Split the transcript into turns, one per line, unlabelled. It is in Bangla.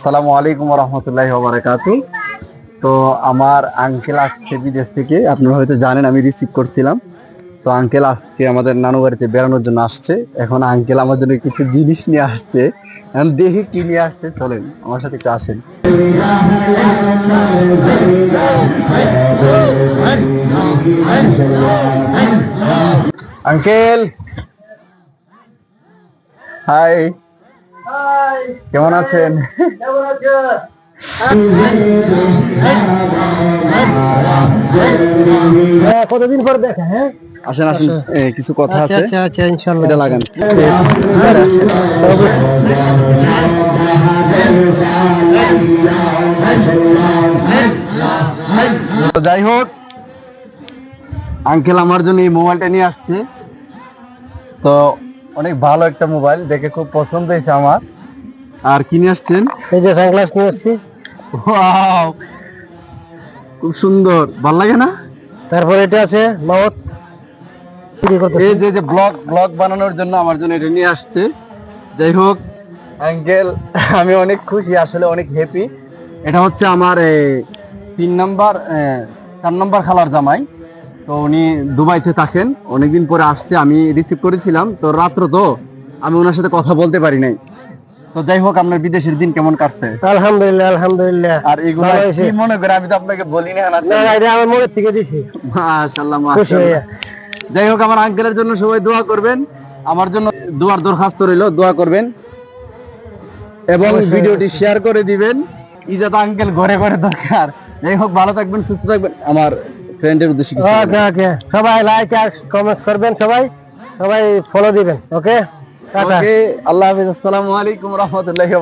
আসসালামু আলাইকুম ওয়া রাহমাতুল্লাহি ওয়া বারাকাতুহু। তো আমার আঙ্কেল আসছে বিদেশ থেকে, আপনারা হয়তো জানেন, আমি রিসিভ করছিলাম। তো আঙ্কেল আজকে আমাদের নানু বাড়িতে বেড়ানোর জন্য আসছে। এখন আঙ্কেল আমার জন্য কিছু জিনিস নিয়ে আসছে। এখন দেখি কি নিয়ে আসছে, চলেন আমার সাথে একটু আসেন। আঙ্কেল, হাই, কেমন আছেন?
কতদিন পর দেখা। হ্যাঁ,
আসেন আসেন, কিছু কথা
আচ্ছা
আছে।
আচ্ছা আচ্ছা, ইনশাল্লাহ।
এটা লাগান। তো যাই হোক, আঙ্কেল আমার জন্য এই মোবাইলটা নিয়ে আসছে। তো অনেক ভালো একটা মোবাইল, দেখে খুব পছন্দ হয়েছে আমার। আর কি নিয়ে আসছেন?
এই যে সানগ্লাস নিয়ে আসছি।
ওয়াও, খুব সুন্দর, ভাল লাগে না?
তারপর এটা আছে মাউথ।
এই যে যে ব্লগ ব্লগ বানানোর জন্য আমার জন্য এটা নিয়ে আসছে। যাই হোক আঙ্কেল, আমি অনেক খুশি, আসলে অনেক হ্যাপি। এটা হচ্ছে আমার 4 নম্বর খালার জামাই। তো উনি দুবাইতে থাকেন, অনেকদিন পরে আসছে। আমি রিসিভ করেছিলাম, তো রাত্র তো আমি ওনার সাথে কথা বলতে পারি নাই। তো যাই হোক, আপনার বিদেশের দিন কেমন কাটছে?
আলহামদুলিল্লাহ আলহামদুলিল্লাহ।
আর এগুলো
ভালো হয়েছে।
কি মনে করে, আমি তো আপনাকে বলি না।
না না, এটা আমার মনের থেকে দিছি।
মাশাআল্লাহ
খুশি
মাশাআল্লাহ।
হইয়া।
যাই হোক, আমার আঙ্কেলের জন্য সবাই দোয়া করবেন, আমার জন্য দোয়ার দরখাস্ত রইল, দোয়া করবেন এবং
অবশ্যই,
ভিডিওটি শেয়ার করে দিবেন। ইজাত আঙ্কেল ঘরে ঘরে দরকার। যাই হোক, ভালো থাকবেন, সুস্থ থাকবেন। আমার ফ্রেন্ডের উদ্দেশ্যে কিছু বলেন।
ওকে ওকে, সবাই লাইক আর কমেন্ট করবেন, সবাই সবাই ফলো দিবেন। ওকে, টাটা।
ওকে, আল্লাহ হাফেজ, আসসালামু আলাইকুম ওয়া রাহমাতুল্লাহি ওয়া বারাকাতুহু।